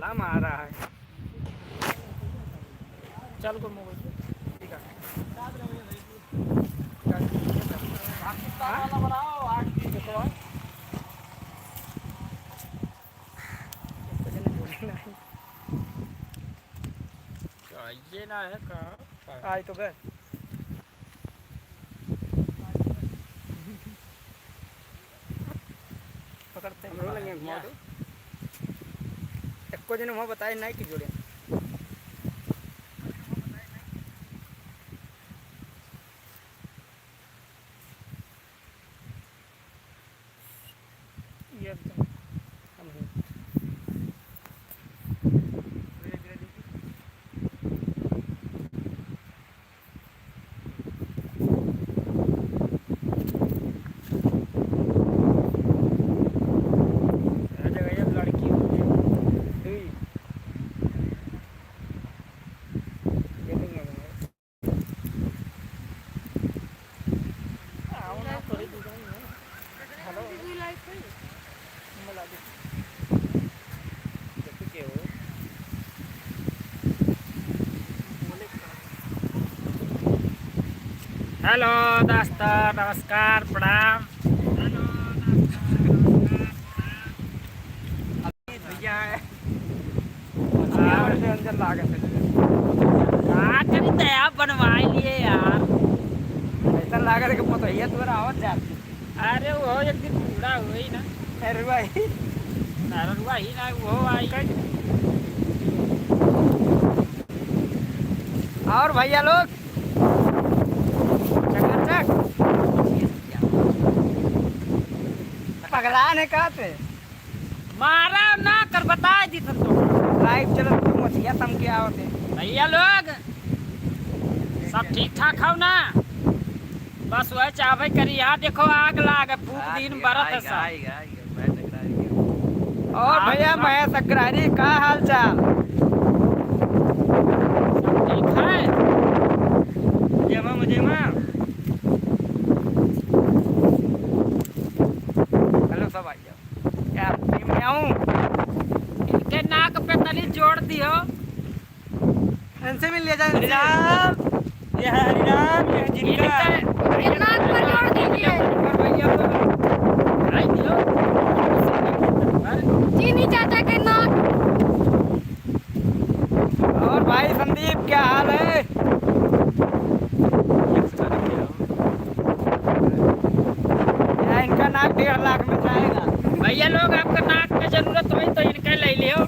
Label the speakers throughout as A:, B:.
A: साला मार रहा है। चल को मोबाइल ठीक है ये ना है कहाँ आई तो गए पकड़ते हैं एक को दिन वहाँ बताए नहीं कि जोड़े ये हम हेलो दोस्तों नमस्कार प्रणाम। भैया अंदर लागत है आप बनवाए लिए यार ऐसा लागत है कि पता ही तुम्हारा आवाज जाती। अरे वो एक दिन पूरा हुआ ही ना रुआ ही ना वो आई और भैया लोग पगला ने कहा थे मारा ना कर बता दी तुम तो लाइव चलो तो मछिया तम के आवते भैया लोग सब ठीक ठाक हो ना बस वह चाहे करी यहाँ देखो आग लाग फूक दिन बरत सब और भैया मैं सक्रारी का हाल चाल सब ठीक है जमा मुझे माँ सब आई जाओ क्या मैं आऊँ इनके नाक पे तली जोड़ दी हो इनसे मिल लिया जाए हरिराम ये हरिराम ये जिनका नाक पर जोड़ दीजिए भैया चीनी चाचा के नाक। और भाई संदीप क्या हाल है इनका नाक 1.5 लाख में जाएगा। भैया लोग आपका नाक में जरूरत हुई तो इनका ले लियो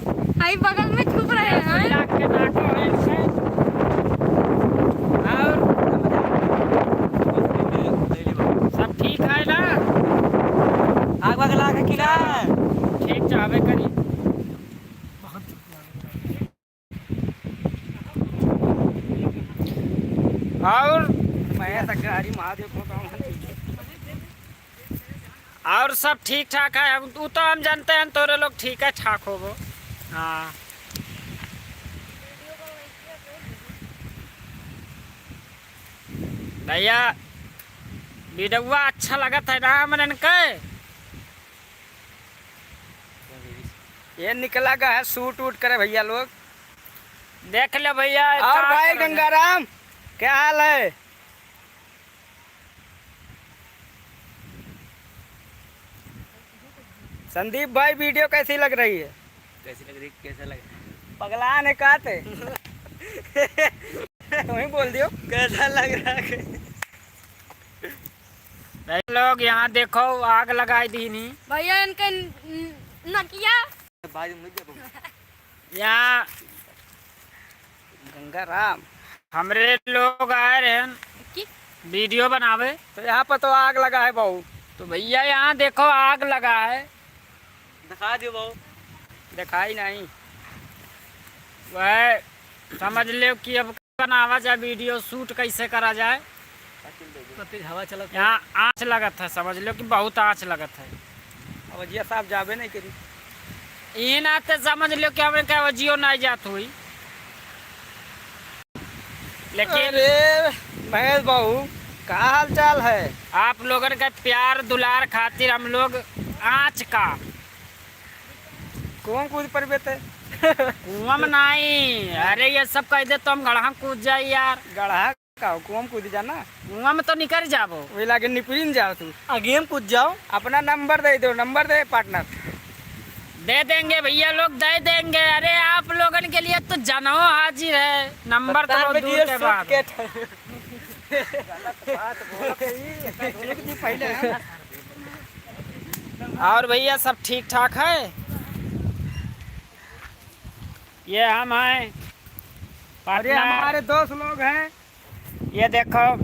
A: आई बगल में छुप रहे हैं लाख के नाक है इनसे। और सब ठीक है ना आग बगला का किला ठीक चाहे करी और मैं तकरारी महादेव को कहूँ और सब ठीक ठाक है तू तो हम जानते हैं तोरे लोग ठीक है ठाक हो वो हाँ भैया वीडियो अच्छा लगा था ना मन के ये निकला का है सूट वूट करे भैया लोग देख ले भैया। और भाई गंगाराम क्या हाल है संदीप भाई वीडियो कैसी लग रही है कैसा लग पगला ने कहा थे तुम ही बोल दियो कैसा लग रहा है। लोग यहाँ देखो आग लगाई दी नहीं भैया इनके नकिया यहाँ गंगाराम हमरे लोग आए रहे वीडियो बनावे तो यहाँ पर तो आग लगा है बहू तो भैया यहाँ देखो आग लगा है दिखा दो बहू दिखाई नहीं वह समझ लो कि अब बनावा जाए वीडियो शूट कैसे करा जाए हवा चला यहाँ आँच लगत है समझ लो कि बहुत आँच लगत है अवजिया साहब जाबे नहीं करी इन आते समझ लो कि हमें क्या वजियो नहीं जात हुई लेकिन महेश बहू का हाल चाल है आप लोगों का प्यार दुलार खातिर हम लोग आँच का कौन कूद पर बेते कुआं में नहीं, अरे ये सब कह दे तो हम गढ़ा कूद जाए यार।
B: गढ़ा का कुआं में कूद जाना,
A: कुआं में तो निकल जाबो,
B: वही लागे निपरिन जाओ तू, आगे में कूद जाओ। अपना नंबर दे दो, नंबर दे पार्टनर।
A: दे देंगे भैया लोग, दे देंगे। अरे आप लोगन के लिए तो जनो हाजिर है, नंबर तो दूर के बाद। और भैया सब ठीक ठाक है? ये हम हैं
B: अरे
A: पार्टनर।
B: हमारे दोस्त लोग हैं।
A: ये देखो,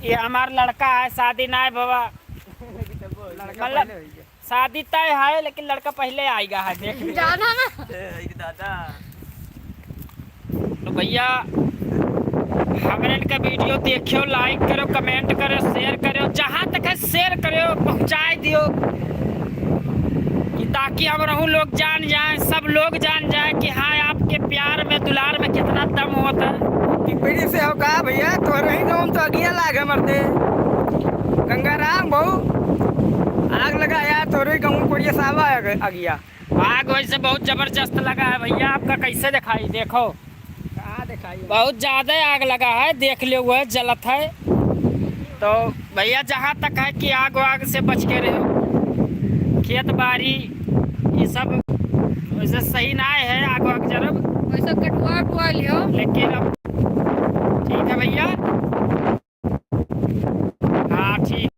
A: ये हमारा लड़का है, शादी ना है बाबा,
B: लड़का
A: मतलब
B: पहले होइए।
A: शादी तय है लेकिन लड़का पहले आएगा है, देख लीजिए।
C: जाना ना।
B: दादा
A: तो भैया हमारे इनका वीडियो देखियो, लाइक करो, कमेंट करो, शेयर करो, जहाँ तक है शेयर करो, पहुँचाए दियो कि ताकि हम रहूँ लोग जान जाएं, सब लोग जान जाएं कि हाँ आपके प्यार में दुलार में कितना दम होता है।
B: पिपड़ी से हो का भैया, तो रही गाँव तो अगिया लाग मरते गंगाराम बहु आग लगाया, तोरे गाँव को ये सावा अगिया।
A: आग वैसे बहुत जबरदस्त लगा है भैया, आपका कैसे दिखाई? देखो
B: कहाँ दिखाई
A: बहुत ज्यादा आग लगा है, देख ले हुआ है, जलत है। तो भैया जहाँ तक है कि आग वाग से बच के रहो, खेत बाड़ी ये सब वैसे सही ना है, आग वाग जरब,
C: वैसे कटवा लियो।
A: लेकिन अब ठीक है भैया। हाँ ठीक,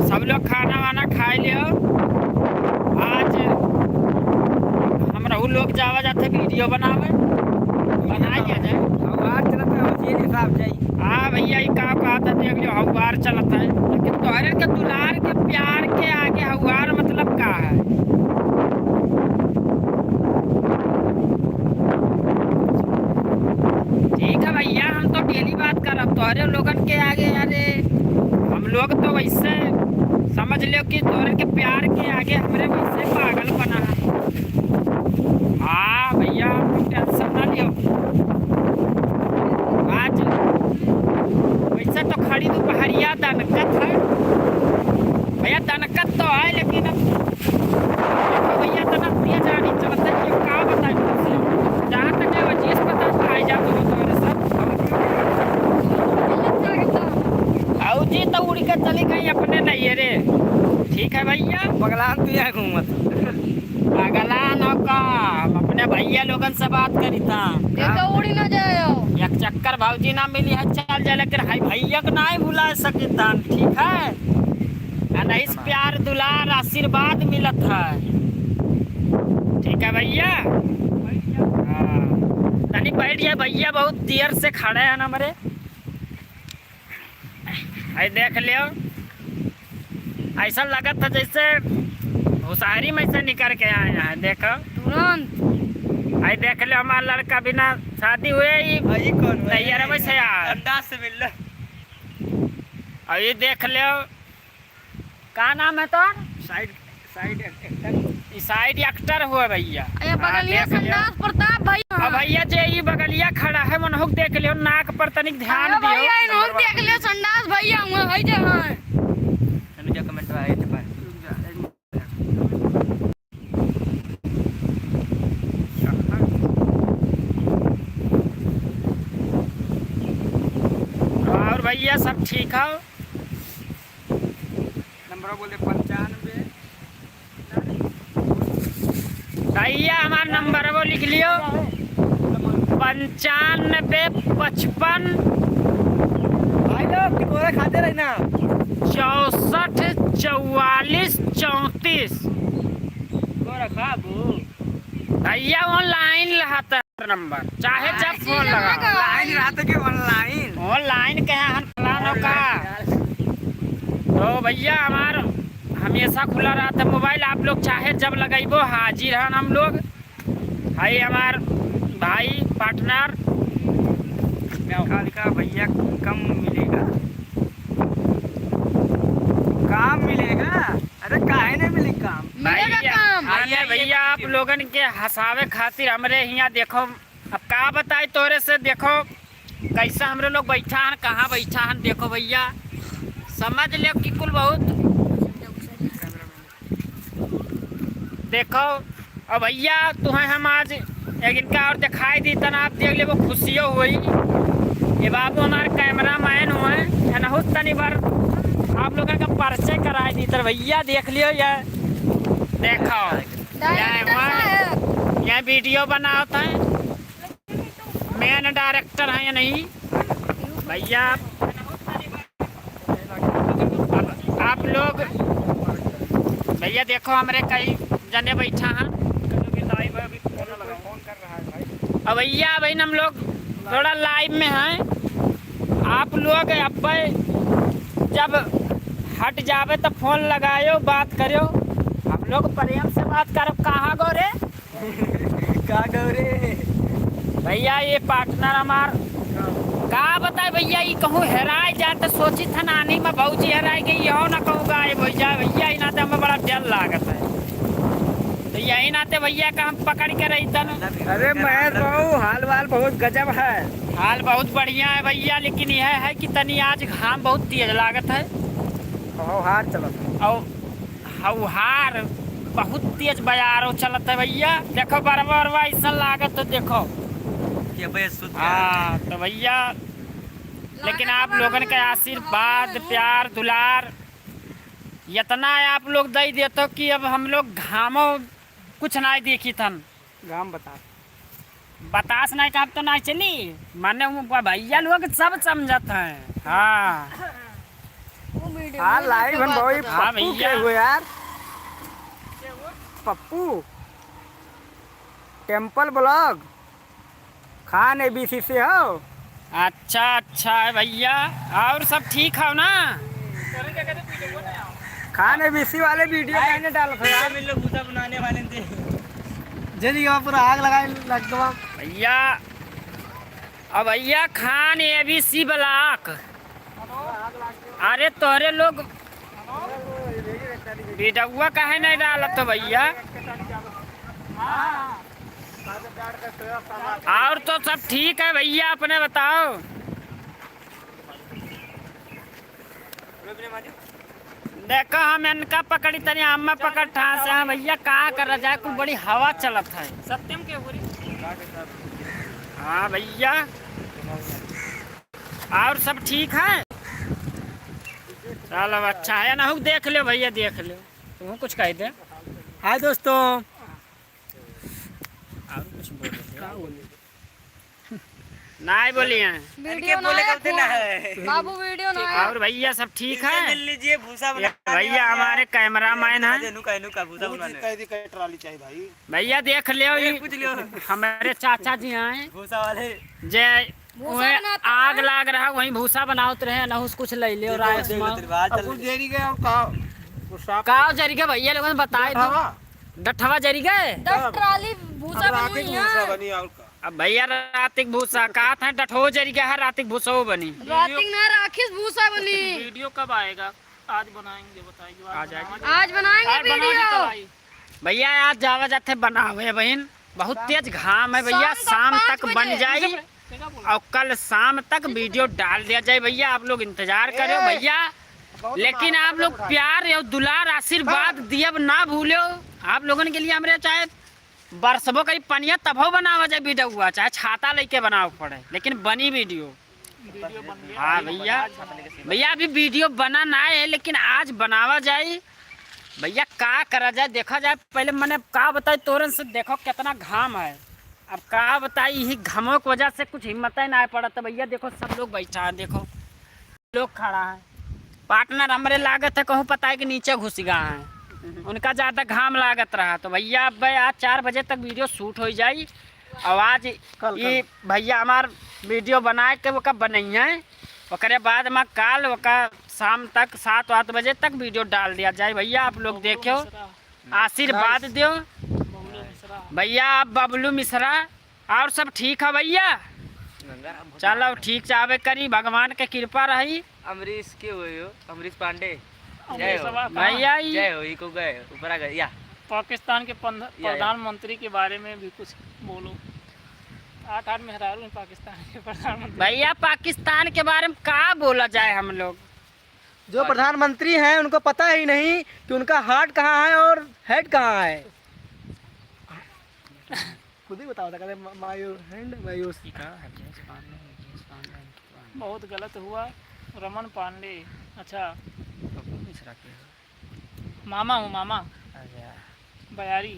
A: सब लोग खाना वाना खाए लियो। आज हम रहू लोग जावा जाते वीडियो बनावे, बनाई जाए।
B: हवा चलत है, होजिए नहीं साहब जाई।
A: हाँ भैया ये का था, देख लियो हवार चलत है, लेकिन तोहरे के दुलार के प्यार के आगे हवार मतलब का है? ठीक है भैया, हम तो डेली बात करब, तोहरे लोगन के आगे अरे हम लोग तो वैसे समझ लो कि तोहरे के प्यार के आगे हमरे वैसे पागल बना है। हाँ भैया टेंशन ना लियो, आज वैसे तो खड़ी दोपहरिया दनकत है भैया, दनकत तो है लेकिन अब देखो भैया तना तेज आनी चलत है, क्यों का बताए तुमसे, जहाँ तक है वो चीज पता पाई जा तो तुम्हारे सब। आओ जी तो उड़ के चली गई अपने नहीं रे। ठीक है भैया,
B: बगलान तू यहाँ घूमत।
A: पगलान हो का, हम अपने भैया लोगन से बात करी था,
C: देखो उड़ी ना जाओ।
A: एक चक्कर भाजी ना मिली है चल जाए, लेकिन हाई भैया को नहीं भुला सके तन, ठीक है? अनहिस प्यार दुलार आशीर्वाद मिलत है, ठीक है भैया? हाँ तनी बैठ जाए भैया, बहुत देर से खड़े हैं हमारे। आई देख लियो, ऐसा लगा था जैसे होशियारी में से निकल के आए हैं, देखो
C: तुरंत।
A: आई देख लो हमारा लड़का बिना शादी हुए ही
B: भाई कौन
A: तैयार से यार,
B: अंदाज से मिल रहा।
A: और ये देख लो का नाम है तो
B: side side actor,
A: side actor हुआ भैया।
C: अरे बगलिया
A: देख लियो।
C: संदास प्रताप भाई।
A: अब भैया जे ये बगलिया खड़ा है मनहुक देख लियो, नाक पर तनिक ध्यान
C: अरे भैया
A: दियो।
C: इन्हों देख लियो, संदास भैया हुए भाई जे हैं।
B: अनुजा कमेंट आए थे पर
A: और भैया सब ठीक है?
B: नंबर बोले 95।
A: भैया हमारा नंबर वो लिख लियो, 9555
B: भाई लोग टिकोरा खाते रहना।
A: 64 44 34।
B: टिकोरा खाबू
A: भैया ऑनलाइन रहता है नंबर, चाहे जब फोन लगा।
B: लाइन रहते के ऑनलाइन
A: ऑनलाइन के हैं फलानों का। तो भैया हमारा हमेशा खुला रहता है मोबाइल, आप लोग चाहे जब लगाइबो हाजिर हैं हम लोग। भाई हमार भाई पार्टनर
B: का भैया कम मिलेगा, काम मिलेगा। अरे काहे नहीं मिली काम?
C: मिलेगा काम।
A: भैया भैया आप लोगन के हंसावे खातिर हमरे यहाँ देखो, अब का बताए तोरे से, देखो कैसा हमरे लोग बैठा हैं, कहाँ बैठा हैं, देखो भैया समझ लो कि कुल बहुत देखो और भैया तुम्हें हम आज एक इनका और दिखाई दी तना आप देख ले वो खुशियों हुई। ये बाबू हमारे कैमरा मैन हुए अनहुत तनी बार आप लोगों का परिचय कराई दी तर भैया देख लियो ये देखो ये वीडियो बनाता है मेन डायरेक्टर है या नहीं भैया। आप लोग भैया देखो हमारे कई जने बैठा हैं अब भैया भाई हम लोग थोड़ा लाइव में हैं। आप लोग अब जब हट जावे तो फोन लगायो बात करो। हम लोग प्रेम से बात करो। कहाँ गौरे
B: का गौरे
A: भैया ये पार्टनर हमार का बताए भैया ये कहूँ हेराए जाते सोची था नानी में भौजी हेराई गई हो ना कहूँ गाय भैया भैया ही नाते हमें बड़ा डर लागत है तो यही नाते भैया का हम पकड़ के रही था।
B: अरे महेश बहू हाल वाल बहुत गजब है।
A: हाल बहुत बढ़िया है भैया लेकिन यह है कि तनी आज घाम बहुत तेज लागत है
B: हार चलो
A: और हौहार बहुत तेज बयारो चलत है भैया। देखो बरबर ऐसा लागत तो देखो हाँ तो भैया लेकिन आप लोगन के आशीर्वाद प्यार दुलार इतना आप लोग दे देते कि अब हम लोग घामो कुछ नहीं देखी थन।
B: गाम
A: बतास नहीं कहा तो नहीं चली माने भैया लोग सब समझत हैं। हाँ
B: हाँ लाइव हम भाई
A: हाँ
B: पप्पू
A: भैया।
B: के हुए यार Pappu temple blog Khan ABC से हो।
A: अच्छा अच्छा है भैया और सब ठीक हो ना।
B: खान ABC वाले वीडियो मैंने डाला था यार
D: भूसा बनाने वाले थे
B: जल्दी पूरा आग लगाए लग गया
A: भैया। अब भैया खान ABC ब्लॉक अरे तोहरे लोग वीडियो काहे नहीं डालत तो भैया। और तो सब ठीक है भैया अपने बताओ। देखो हम इनका पकड़ी तनी हम पकड़ ठास है भैया कहाँ कर रहा कुछ बड़ी हवा चलत है सत्यम के पूरी। हाँ भैया और सब ठीक है चलो अच्छा है ना देख लो भैया देख लो तुम कुछ कह दे।
B: हाय दोस्तों
A: और कुछ बोले नहीं बोलिए
C: वीडियो
D: बोले करते ना है
C: बाबू वीडियो ना
A: और भैया सब ठीक है।
D: मिल लीजिए भूसा
A: ये भैया हमारे कैमरा मैन है
D: भूसा बनाने
B: ट्रॉली चाहिए भाई
A: भैया देख लियो ये
D: पूछ लियो
A: हमारे चाचा जी हैं
D: भूसा वाले
A: जय
C: भूसा
A: वहीं
C: बनाते
A: आग लाग रहा वहीं भूसा बनाते रहे ना कुछ ले लियो राइस
B: कुछ देरी गए और
A: का जरी के भैया लोगों ने बताए तो डठवा जरी गए
C: 10 ट्राली भूसा बनी है।
A: अब भैया रातिक भूसा कहा था डठो जरी के हर रातिक भूसा बनी।
C: रातिक ना राखिस भूसा बनी।
E: वीडियो कब आएगा? आज बनाएंगे बताइए।
A: आ जाएगी
C: आज बनाएंगे वीडियो
A: भैया आज जावा जाते बनावे बहन बहुत तेज घाम है भैया शाम तक बन जाए और कल शाम तक वीडियो डाल दिया जाए भैया। आप लोग इंतजार करो भैया लेकिन आप लोग प्यार और दुलार आशीर्वाद दिए ना भूलो। आप लोगों के लिए हमारे चाहे बरसबो कहीं पनिया तबो बनावा जाए वीडियो हुआ चाहे छाता लेके बनाओ पड़े लेकिन बनी वीडियो। हाँ भैया भैया अभी वीडियो बना ना है लेकिन आज बनावा जाए भैया का करा जाए देखा जाए। पहले मैंने का बताई तोरन से देखो कितना घाम है अब का बताई यही घामों की वजह से कुछ हिम्मत ही ना पड़ा तो भैया देखो सब लोग बैठा है देखो लोग खड़ा है पार्टनर हमारे लागत है कहूँ पता है कि नीचे घुस गया है उनका ज़्यादा घाम लागत रहा तो भैया अब आज 4 बजे तक वीडियो शूट हो जाए और आज ये भैया हमार वीडियो बनाए के वो बनैया ओकरे बाद में काल ओका शाम तक 7-8 बजे तक वीडियो डाल दिया जाए। भैया आप लोग देखो आशीर्वाद दो भैया आप बबलू मिश्रा और सब ठीक है भैया। चलो ठीक चाहे करी भगवान के कृपा रही।
D: अमरीश के हुए हो अमरीश पांडे जय हो
A: भैया
D: जय हो को गए ऊपर आ गए या
E: पाकिस्तान के प्रधानमंत्री के बारे में भी कुछ बोलो। 8 मेहरारू हैं पाकिस्तान के प्रधानमंत्री।
A: भैया पाकिस्तान के बारे में का बोला जाए हम लोग
B: जो प्रधानमंत्री हैं उनको पता ही नहीं कि उनका हार्ट कहाँ है और हेड कहाँ है। खुद ही बताओ था कहते माय हैंड माय
E: बहुत गलत हुआ। रमन पांडे। अच्छा
A: मिश्रा के
E: मामा हूँ मामा
A: अच्छा
E: बयारी।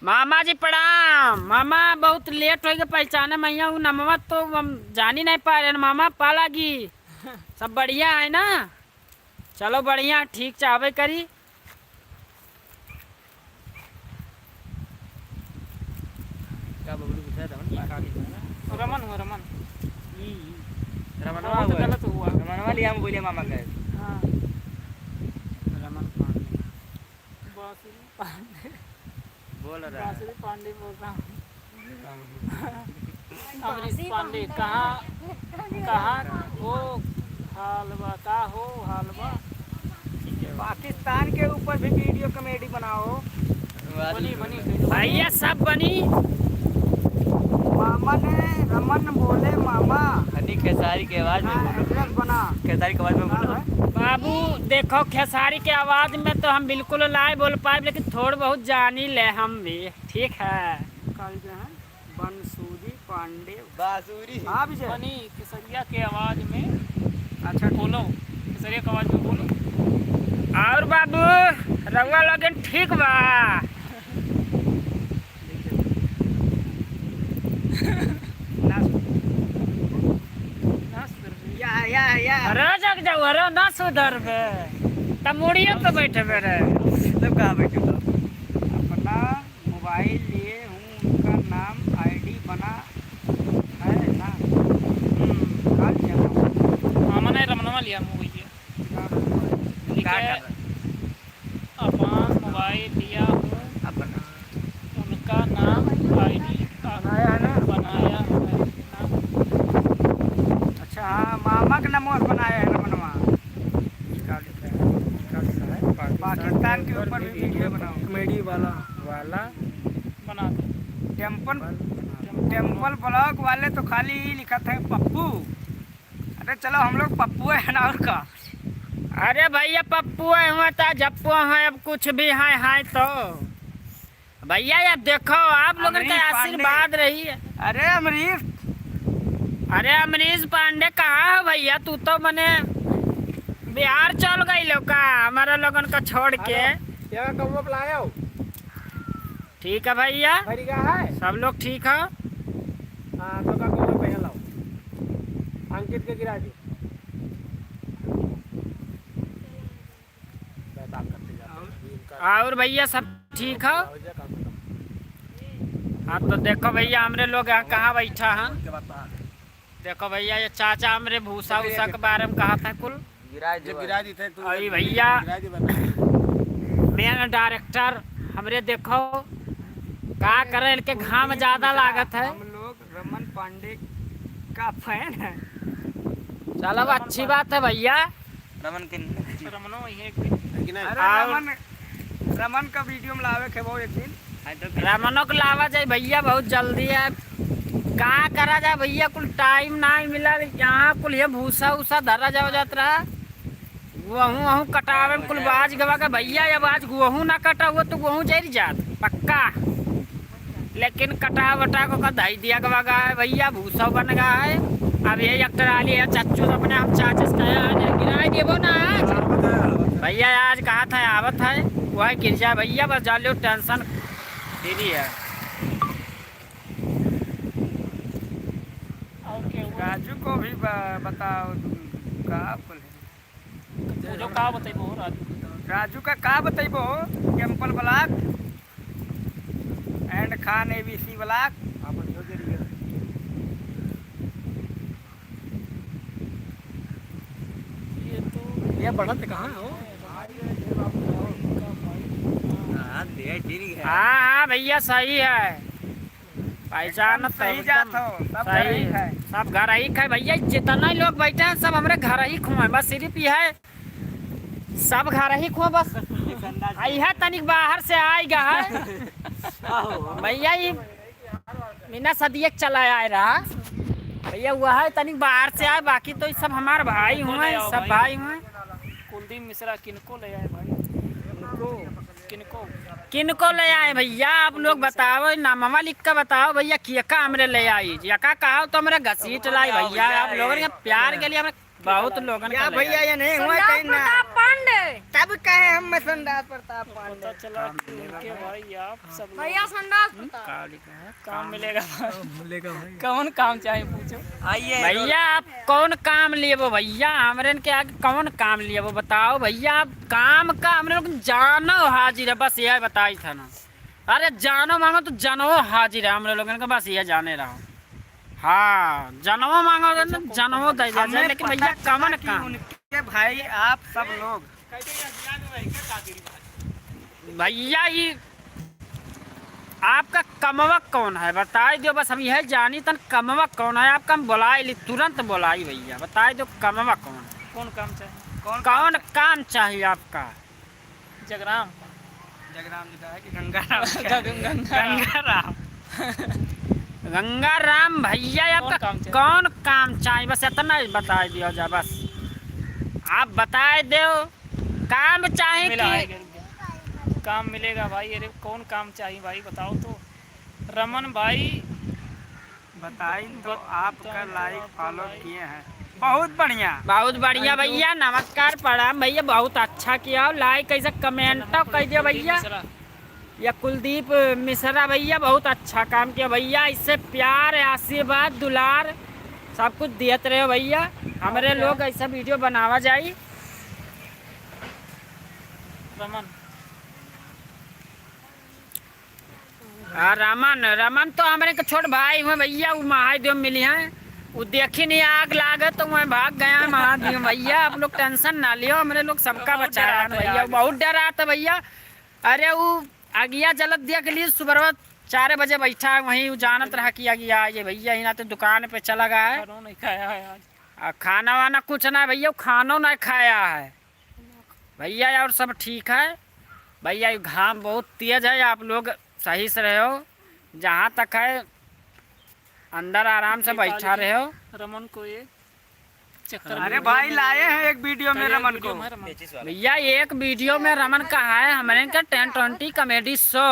A: मामा जी प्रणाम। मामा बहुत लेट हो गए पहचाने में हूँ नमवा तो हम जान ही नहीं पा रहे मामा पालागी सब बढ़िया है ना। चलो बढ़िया ठीक चाहबे करी। क्या बबलू पूछा था
E: रमन हूँ रमन।
D: रमनवा
E: बहुत
D: हुआ
E: गलत हुआ।
D: रमनवा लिया हम बोलिए मामा का
E: हाँ
A: रमन पांडे
E: बांसुरी पांडे।
D: बोल रहा है
E: बांसुरी पांडे बोल रहा हूँ। अमरीश पांडे कहाँ हो हालवा का हो हालवा।
B: पाकिस्तान के ऊपर भी वीडियो कॉमेडी बनाओ।
E: बनी बनी
A: भैया सब बनी।
B: मामा ने रमन बोले मामा
D: हनी खेसारी के आवाज में बोलो।
B: एड्रेस बना।
D: खेसारी के आवाज में बोलो।
A: बाबू देखो खेसारी के आवाज में तो हम बिल्कुल लाए बोल पाए लेकिन थोड़ा बहुत जान ही ले हम भी। ठीक है
B: कल जो है बंसूरी पांडे।
D: बांसुरी
B: हाँ विजय।
E: बनी केसरिया के आवाज में।
B: अच्छा
E: बोलो केसरिया के आवाज में बोलो।
A: और बाबू रउआ लोगन ठीक बा।
B: या
A: अरे जग जाओ अरे ना सुधर बे तब मुड़िए पे बैठे मेरे।
D: सब कहाँ बैठे हो?
B: अपना मोबाइल लिए हूँ उनका नाम आईडी बना है ना। कल क्या नाम?
E: मामा ने रमनवा लिया मूवी के
D: क्या कर रहा
E: अपन मोबाइल लिया हूँ
D: अपना
E: उनका नाम आईडी
B: बनाया है ना।
E: बनाया है नाम।
B: अच्छा हाँ मामा का नंबर बनाया है रमनवा। पाकिस्तान के ऊपर भी वीडियो बनाओ कॉमेडी वाला
E: बना दो।
B: टेम्पल ब्लॉग वाले तो खाली ही लिखा था पप्पू। अरे चलो हम लोग पप्पू है ना और का।
A: अरे भैया पप्पू है हुआ था जप्पू है अब कुछ भी है तो भैया यार देखो आप लोगों के
B: अमरीश
A: आशीर्वाद रही है।
B: अरे अमरीश
A: अरे अमरीश पांडे कहाँ है भैया तू तो मने बिहार चल गई लो का हमारा लोगन को छोड़ के।
B: लाया हो
A: ठीक है भैया
B: है
A: सब लोग ठीक है।
B: हाँ तो का कौन पहन लाओ अंकित के गिरा दी।
A: और भैया सब ठीक है। हाँ तो देखो भैया हमरे लोग यहाँ कहाँ बैठा हैं। देखो भैया ये चाचा हमरे भूसा उसा के बारे में कहा था कुल।
D: गिरा दी थे
A: अभी भैया मेन डायरेक्टर हमरे देखो का करे इनके घाम ज्यादा लागत है।
B: हम लोग रमन पांडे का फैन है।
A: चलो अच्छी बात है भैया।
D: रमन के
E: रमनो ये एक दिन
B: अरे रमन का वीडियो में लावे के वो एक दिन।
A: रमनो को लावा जाए भैया बहुत जल्दी है। का करा जाए भैया कुल टाइम नहीं मिला यहाँ कुल ये भूसा उसा धरा जाओ जात रहा गेहूँ वहूँ कटावे में कुल बाज गवा का भैया जब आज गेहूँ ना कटा हुआ तो गेहूँ जर जात पक्का। लेकिन कटा वटा को का धाई दिया गवा गा है भैया भूसा बन गया है। अब ये एक्टर आली है चच्चू अपने हम चाचे से कहा गिरा देवो ना आज भैया आज कहा था आवत है वह गिर जाए भैया बस डालो टेंशन फ्री है।
E: और के
B: राजू को भी बताओ का बोले।
E: जो का बताइबो
B: राजू का बतेबो temple block and Khan ABC block.
E: ये तो
B: ये बढ़त कहाँ हो।
A: हाँ हाँ भैया सही है पहचान तो
B: सही
A: एकदम
B: जात हो सब
A: सही
B: सही
A: है।
B: है।
A: सब घर ही खाए भैया जितना ही लोग बैठे हैं सब हमारे घर ही खुए बस सिर्फ ये है सब घर ही खुए बस है तनिक बाहर से आएगा है भैया ये बिना सदिए चला आए रहा भैया वह है तनिक बाहर से आए बाकी तो सब हमारे भाई हुए सब भाई हुए।
E: कुलदीप मिश्रा किनको ले आए भाई। किनको
A: किनको ले आए भैया? आप लोग बताओ, नामवा लिख कर बताओ भैया। कियका हमरे ले आई, यका कहा तो हमरे घसीट लाई भैया। आप लोगों के प्यार के लिए हमें बहुत लोगों
B: या
A: ने
B: भैया ये नहीं हुआ
C: संदास
B: कहीं ना,
C: प्रताप पांडे
B: तब कहे हम में संदास प्रताप
E: पता
B: पांडे।
E: चला कि उनके भाई आप सब लोग
C: भैया संदास प्रताप
E: काम मिलेगा कौन काम चाहिए पूछो।
D: आइए
A: भैया आप कौन काम लिए वो भैया? हमरे के आगे कौन काम लिए वो बताओ भैया। आप काम का हमरे लोग जानो हाजिर है, बस यह बताई था ना। अरे जानो मांगो तो जनो हाजिर है हमरे लोगन का, बस ये जाने रहो। हाँ जनो मांगो तो जनो दे दिया जाए, लेकिन भैया कमन काम।
B: उनके भाई आप सब लोग
A: भैया ये आपका कमवा कौन है बताई दो, बस हम यह जानी तन कमवा कौन है आपका। हम बुलाई ली, तुरंत बुलाई भैया, बताई दो कमवा कौन है।
E: कौन काम चाहिए?
A: कौन काम चाहिए आपका?
E: जगराम
B: जगराम लिखा है कि गंगाराम
A: गंगाराम गंगाराम भैया
E: कौन
A: आपका
E: काम चाहिए?
A: कौन काम चाहिए, बस इतना ही बता दियो जा। बस आप बताए दो काम चाहिए
E: मिला है
A: कि
E: क्या? काम मिलेगा भाई। अरे कौन काम चाहिए भाई बताओ तो। रमन भाई
B: बताई तो आपका लाइक फॉलो किए हैं, बहुत बढ़िया।
A: बहुत बढ़िया भैया, नमस्कार प्रणाम भैया, बहुत अच्छा किया। लाइक कैसे कमेंट कर दिया भैया।
E: मिश्रा,
A: या कुलदीप मिश्रा भैया बहुत अच्छा काम किया भैया। इससे प्यार आशीर्वाद दुलार सब कुछ देते रहे भैया। हमारे लोग ऐसा वीडियो बनावा जाए।
E: रमन
A: रमन रमन तो हमारे के छोट भाई हुए भैया, वो महादेव मिली हैं। वो देखी नहीं आग लागे तो मैं भाग गया महादेव भैया। आप लोग टेंशन ना लियो, हमारे लोग सबका बचा रहा है भैया। बहुत डरा था भैया। अरे वो आगिया जलत देख ली, सुबह 4 बजे बैठा है वहीं। वो जानत रहा कि आगिया ये भैया ही ना तो दुकान पे चला गया है।
E: खाना नहीं खाया है आज।
A: खाना वाना कुछ ना भैया, खाना ना खाया है भैया। और सब ठीक है भैया। ये घाम बहुत तेज है, आप लोग सही से रहो। जहाँ तक है अंदर आराम से बैठा रहो।
E: रमन को ये चक्कर
B: अरे भाई लाए हैं एक वीडियो में रमन को।
A: भैया एक वीडियो में रमन का है हमारे का 1020 कॉमेडी शो।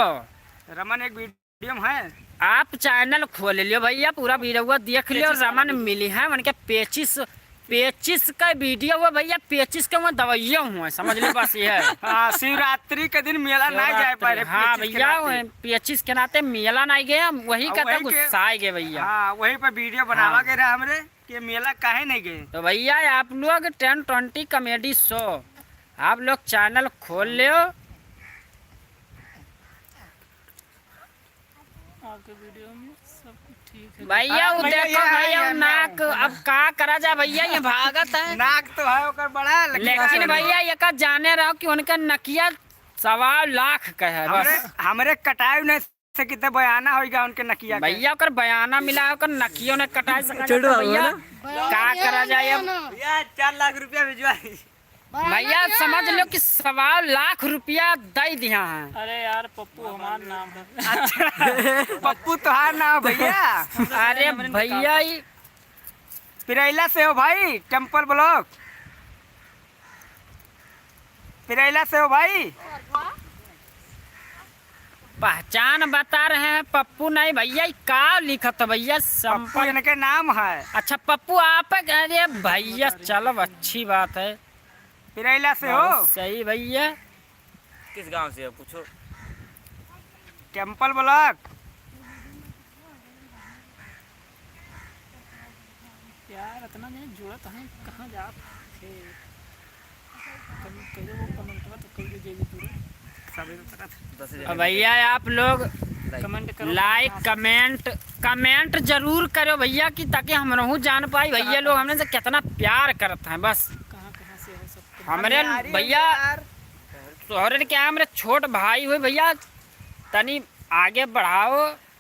B: रमन एक वीडियो में है,
A: आप चैनल खोल लियो भैया, पूरा वीडियो देख लियो। रमन मिली है उनके पेचिस का वीडियो हुआ भैया। पेचिस के वहाँ दवाइयाँ हुआ समझ लो, बस ये है।
B: हाँ शिवरात्रि के दिन मेला नहीं जा पाए।
A: हाँ भैया पेचिस के नाते मेला नहीं गया, वही का
B: वही के-
A: गुस्सा आ गए भैया।
B: हाँ वहीं पर वीडियो बनावा गए रहा हमरे कि मेला काहे नहीं गए।
A: तो भैया आप लोग 1020 कॉमेडी शो आप लोग चैनल खोल लियो।
E: आपके वीडियो में सब कुछ ठीक है।
A: भैया वो
B: भैया,
A: देखो
B: ये
A: भैया
B: है,
A: वो नाक अब का करा जा भैया, ये भागत है।
B: नाक तो है ओकर बड़ा,
A: लेकिन भैया ये का जाने रहो कि उनका नकिया 1.25 लाख का है बस।
B: हमरे कटाई नहीं से कितने बयाना होगा उनके नकिया के।
A: भैया ओकर बयाना मिला, ओकर नकियों ने कटाई सका तो भैया का करा जाए अब।
D: भैया 4 लाख रुपया भिजवा
A: भैया समझ लो कि 1.25 लाख रुपया दे दिया है।
E: अरे यार पप्पू हमारा नाम है।
B: पप्पू तोहार नाम भैया।
A: अरे भैया ये
B: पिरैला से हो भाई, टेम्पल ब्लॉक पिरैला से हो भाई।
A: पहचान बता रहे हैं पप्पू नहीं भैया। ये का लिखा था भैया
B: पप्पू
A: संपर्क।
B: इनके नाम है।
A: अच्छा पप्पू आप है? अरे भैया चलो अच्छी बात है।
B: पिरैला से
A: बहुत
B: हो,
A: सही भैया।
D: किस गांव से हो पूछो।
B: Temple block.
E: यार इतना नहीं जुड़त है, कहाँ जा थे कभी वो कमेंट तो कभी जे भी पूरे
D: 10,000
A: भैया आप लोग
E: कमेंट करो।
A: लाइक कमेंट जरूर करो भैया, कि ताकि हम रहूँ जान पाई भैया लोग हमने से कितना प्यार करते हैं। बस
E: कहाँ कहाँ से है सब।
A: हमरे भैया तोहरे क्या हमरे छोट भाई हुए भैया, तनी आगे बढ़ाओ।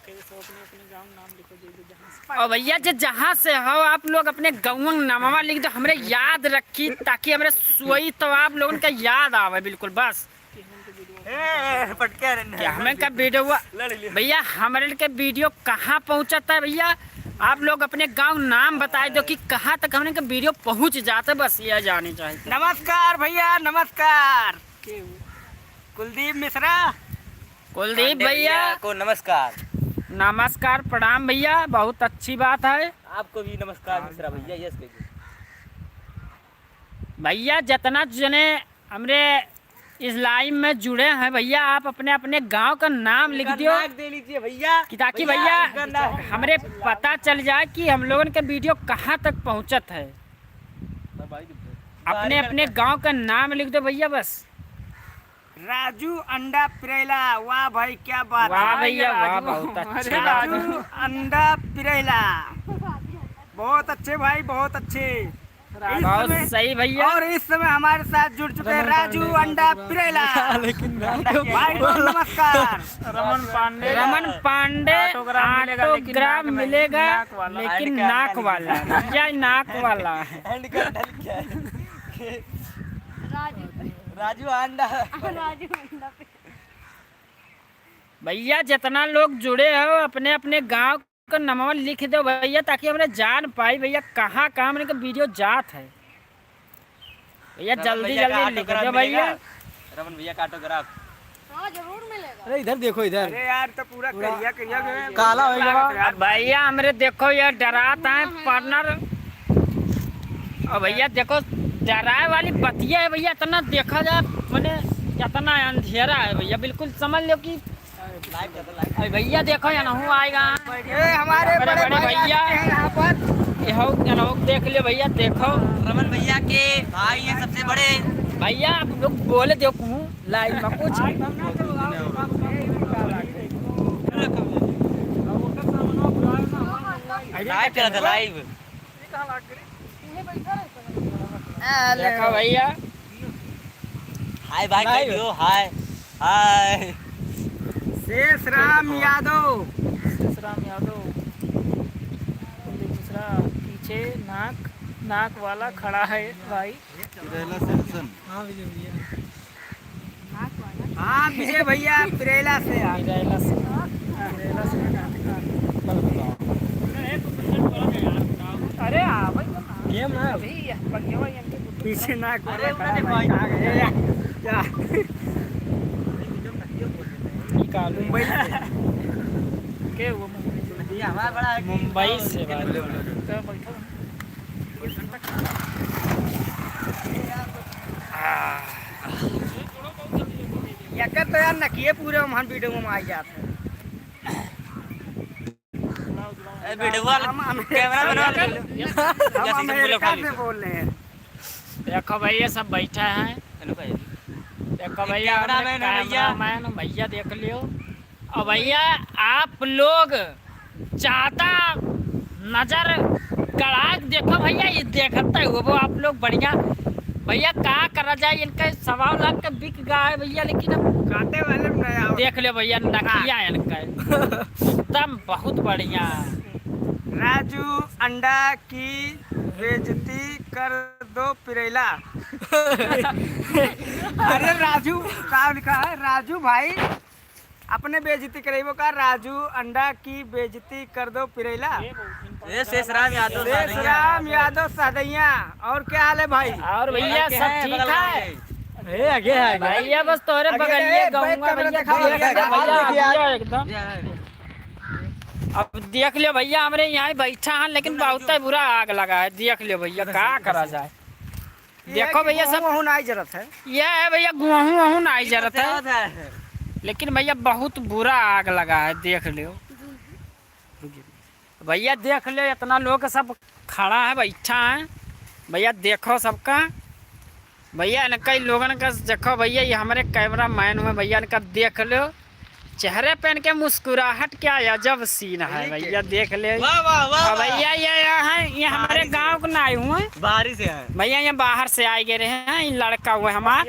E: कैसे अपने अपने गाँव नाम लिखो जो भी जहाँ से।
A: और भैया जहाँ से हो आप लोग अपने गाँव नामवा लिख दो, हमरे याद रखी ताकि हमरे सोई तो आप लोगों का याद आवे बिल्कुल। बस
D: पटके
A: क्या हमें का वीडियो भैया हमारे के वीडियो कहाँ पहुँचता है भैया, आप लोग अपने गांव नाम बताए दो कि कहाँ तक हमने का वीडियो पहुँच जाता है, बस यह जानी चाहिए।
B: नमस्कार भैया नमस्कार।
E: के वो
B: कुलदीप मिश्रा।
A: कुलदीप भैया
D: को नमस्कार।
A: नमस्कार प्रणाम भैया, बहुत अच्छी बात है।
D: आपको भी नमस्कार मिश्रा भैया। यस
A: भैया जितना जने हमरे इस लाइन में जुड़े हैं भैया, आप अपने अपने गांव का नाम लिख दियो
D: दे लीजिए भैया,
A: कि ताकि भैया हमरे पता चल जाए कि हम लोगन के वीडियो कहाँ तक पहुँचत है। अपने अपने गांव का नाम लिख दो भैया बस।
B: राजू अंडा पिरेला, वाह भाई क्या बात है।
A: वाह भैया वाह, बहुत अच्छा।
B: राजू अंडा पिरेला, बहुत अच्छे भाई, बहुत अच्छे।
A: बहुत सही भैया।
B: और इस समय हमारे साथ जुड़ चुके हैं राजू अंडा पिरेला। लेकिन भाई नमस्कार।
E: रमन पांडे।
A: रमन पांडे ऑटोग्राफ मिलेगा, लेकिन नाक वाला भैया, नाक वाला।
D: राजू अंडा।
A: भैया जितना लोग जुड़े हो अपने अपने गांव का नाम लिख दो भैया, ताकि हमने जान पाई भैया कहाँ कहाँ हमने का वीडियो जात है। भैया जल्दी जल्दी लिख दो भैया।
D: रमन भैया का ऑटोग्राफ।
C: हाँ जरूर मिलेगा।
B: अरे इधर देखो इधर। अरे यार तो पूरा करिया करिया
D: काला हो गया
A: भैया हमरे देखो ये डराता है पार्टनर। और भैया देखो डराए वाली बतिया है भैया, इतना देखा जाए मैंने कितना अंधेरा है भैया, बिल्कुल समझ लो कि भैया देखो या नहू आएगा।
B: ये हमारे बड़े भैया हैं यहाँ पर।
A: ये देख लियो भैया, देखो
D: रमन भैया के भाई हैं सबसे बड़े।
A: भैया आप लोग बोले देखो लाइव में कुछ
D: लाइव चला था लाइव।
A: देखो भैया।
D: हाय भाई कह दियो, हाय हाय।
B: शेष राम यादव।
E: राम यादव। कुलदीप मिश्रा पीछे नाक वाला खड़ा है भाई।
B: हाँ विजय भैया पिरेला से।
E: अरे हाँ भाई गेम है
B: पीछे ना मुंबई
E: के वो
A: मुंबई से
B: यकर तो यार नकिए पूरे हम वीडियो में आ जाते हैं। हम अमेरिका से बोल रहे हैं।
A: देखो भैया सब बैठा है। देखो भैया कैमरामैन भैया देख लियो। और भैया आप लोग ज्यादा नजर गड़ा देखो भैया, ये देखता है वो आप लोग बढ़िया भैया क्या करा जाए। इनका 1.25 लाख का बिक गया है भैया, लेकिन अब
B: कांटे वाले नया
A: देख लियो भैया नकिया है इनका एकदम बहुत बढ़िया।
B: राजू अंडा की बेइज्जती कर दो पिरेला। अरे राजू क्या लिखा है? राजू भाई अपने बेइज्जती करेबो का। राजू अंडा की बेइज्जती कर दो पिरेला।
D: ये शेष राम यादव।
B: शेष राम यादव सहदैया। और क्या हाल है भाई?
A: और भैया सब ठीक है
B: आगे है
A: भैया, बस तोरे बगलिए गाऊंगा भैया एकदम। अब देख लियो भैया हमरे यहाँ बैठा है, लेकिन बहुत बुरा आग लगा है। देख लियो भैया क्या करा जाए। देखो भैया सब
B: नहीं जरूरत है।
A: यह है भैया गेहूँ नहीं जरूरत है, लेकिन भैया बहुत बुरा आग लगा है। देख लियो भैया, देख लियो इतना लोग सब खड़ा है बैठा है भैया। देखो सबका भैया, इनका लोगन का देखो भैया, ये हमारे कैमरा मैन हुए भैया, इनका देख लो चेहरे पे इनके मुस्कुराहट क्या अजब सीन है भैया। देख ले भैया, ये हमारे गांव के ना आए हुए
D: बाहर से है
A: भैया, ये बाहर से आए गए हैं। ये लड़का हुआ हमारा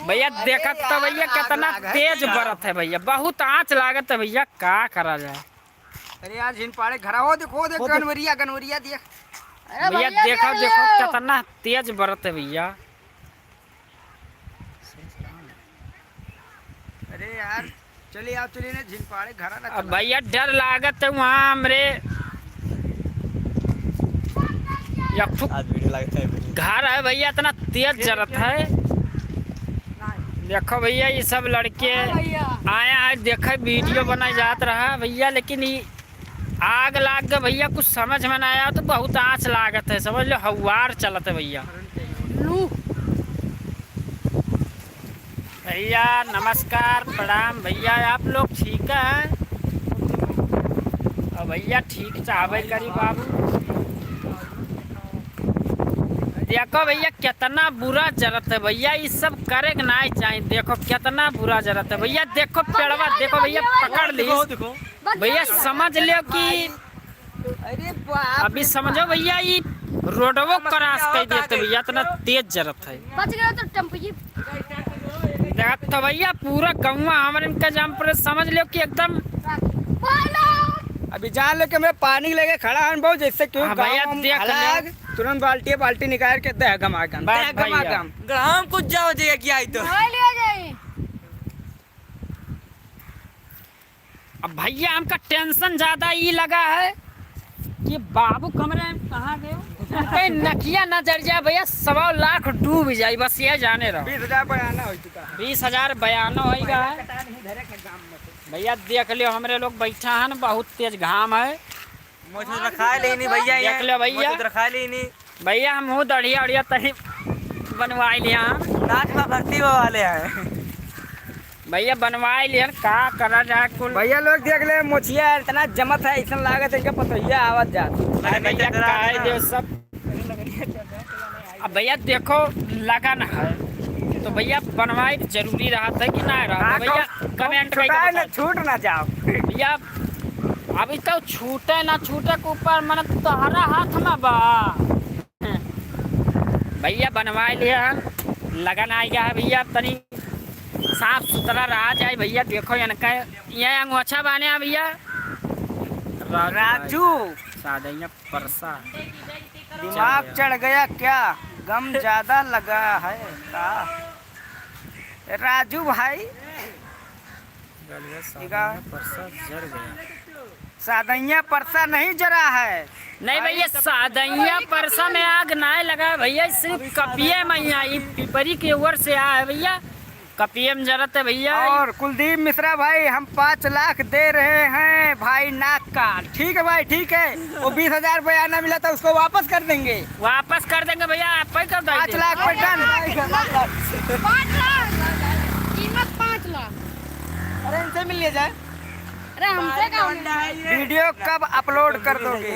A: भैया। देखा तो भैया कितना तेज बरत है भैया, बहुत आँच लागत है भैया, क्या करा जाए।
B: अरे यार जिन पाड़े घरा हो देखो गनवरिया देख
A: भैया। देखो देखो कितना तेज बरत है भैया।
B: अरे यार चलिए आप चलिए ना झिनपाड़े घरा ना।
A: अब भैया डर लागत है वहाँ हमरे घर है भैया, इतना तेज जरत है देखो भैया ये सब लड़के
C: भैया
A: आया है देखे वीडियो बनाई जात रहा भैया, लेकिन ये आग लाग गए भैया, कुछ समझ में ना आया तो बहुत आँच लागत है, समझ लो हवार चलत है भैया।
C: लू
A: भैया नमस्कार प्रणाम भैया, आप लोग ठीक है? और भैया ठीक चाहबे करी बाबू। देखो भैया कितना बुरा जरूरत है भैया, ये सब करे के नहीं चाहिए। देखो कितना बुरा जरूरत है भैया, देखो पेड़वा देखो भैया पकड़ ली भैया, समझ लो कि
B: अरे बाप
A: अभी समझो भैया ये रोडवो क्रॉस कर देते भैया, इतना तेज जरूरत है।
C: बच गया तो टेम्पो जी
A: देख तो भैया पूरा गौवा हमारे इनका जाम पर समझ लो कि एकदम
B: अभी जान लो कि मैं पानी लेके खड़ा हूँ बहुत, जैसे क्यों
A: हाँ भैया,
B: गाँव
A: देख
B: अलग, तुरंत बाल्टी निकाल के दे गमागम
A: बस भैया।
B: ग्राम कुछ जाओ जे कि आई तो
C: दवाई लिया जाए।
A: अब भैया हमका टेंशन ज्यादा ये लगा है कि बाबू कमरे में कहाँ गए, कहीं नकिया न जर जाए भैया, 1.25 लाख डूब जाए, बस ये जाने रहो।
B: 20,000 बयाना हो चुका
A: 20,000 बयानो होगा भैया। देख लियो हमरे लोग बैठा है ना, बहुत तेज घाम है।
D: मुझे रखा लेनी भैया,
A: देख लो भैया,
D: रखा लेनी
A: भैया हम हूँ दढ़िया उड़िया तनी बनवाई लिया
D: नाच में भर्ती वाले हैं
A: भैया, बनवाई लिया का करा जाए कुल।
B: भैया लोग देख ले मोचिया इतना जमत है, ऐसा लागत है कि पतोहिया आवत जात।
A: अरे भैया काय दे सब। अब भैया देखो लगन है तो भैया बनवाई जरूरी रहा था कि ना रहा भैया, कमेंट में
B: छूट ना जाओ
A: भैया। अभी तो छूटे ना छूटे के ऊपर मन तोहरा हाथ में बा भैया, बनवाई लिया लगन आ गया है भैया, तनी साफ सुथरा रहा जाए भैया। देखो ये अंगोछा बाने है भैया,
B: राजू
A: सादैया परसा
B: दिमाग चढ़ गया क्या, गम ज्यादा लगा है का राजू भाई?
A: परसा जर गया,
B: सादैया परसा नहीं जरा है।
A: नहीं भैया सादैया परसा में आग ना लगा भैया, सिर्फ कपिये में आई पिपरी के ओर से आया है भैया, कपिये में जरूरत है भैया।
B: और कुलदीप मिश्रा भाई हम 5 लाख दे रहे हैं भाई नाक का। ठीक है भाई ठीक है, वो 20,000 बयाना मिला था उसको वापस कर देंगे,
A: वापस कर देंगे भैया, आप ही कर
B: 5 लाख पर डन।
C: 5 लाख कीमत 5 लाख।
B: अरे इनसे मिल लिया जाए।
C: अरे हमसे क्या होना है?
B: वीडियो कब अपलोड कर दोगे?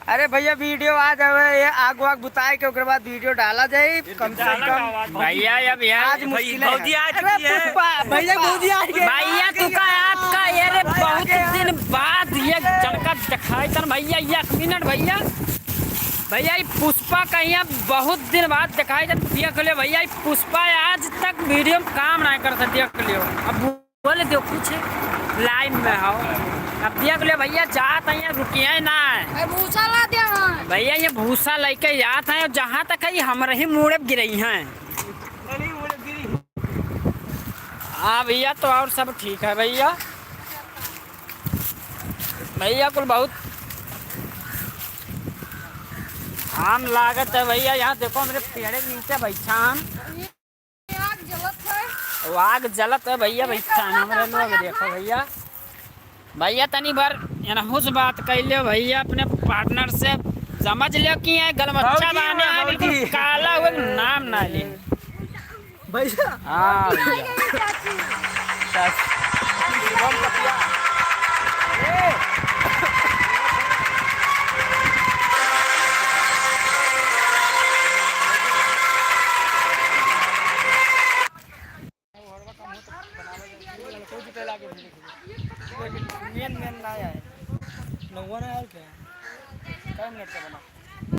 B: अरे भैया वीडियो आ जाए, ये आग वाग बुताए के उसके बाद वीडियो डाला जाए कम से कम
A: भैया। अब
B: आज मुश्किल है भैया
A: भैया तू का आपका ये रे बहुत दिन बाद ये जनका दिखाई तन भैया, 1 मिनट भैया। भैया ये पुष्पा कहीं बहुत दिन बाद दिखाई तन, देख लियो भैया ये पुष्पा आज तक वीडियो में काम नहीं करता, देख लियो। अब बोले दो कुछ लाइन में हो, अब देख लियो भैया जात है रुकिए ना
C: भूसा ला दिया
A: भैया, ये भूसा लेके जात है, जहाँ तक है हमारे ही मुड़े गिरई हैं। हाँ भैया तो और सब ठीक है भैया। भैया कुल बहुत आम लागत है भैया, यहाँ देखो मेरे पेड़ के नीचे बैठा हम,
C: आग जलत है।
A: वो आग जलत है भैया, बैठा हमारे लोग देखो भैया। भैया तनी बार एनहुस बात कर लियो भैया अपने पार्टनर से, समझ लियो कि ये गलमच्छा बाने है, बिल्कुल काला हुआ नाम ना ले
B: भैया।
A: हाँ
B: मेन ना आया है, 9 ना आया क्या? 5 मिनट का बना।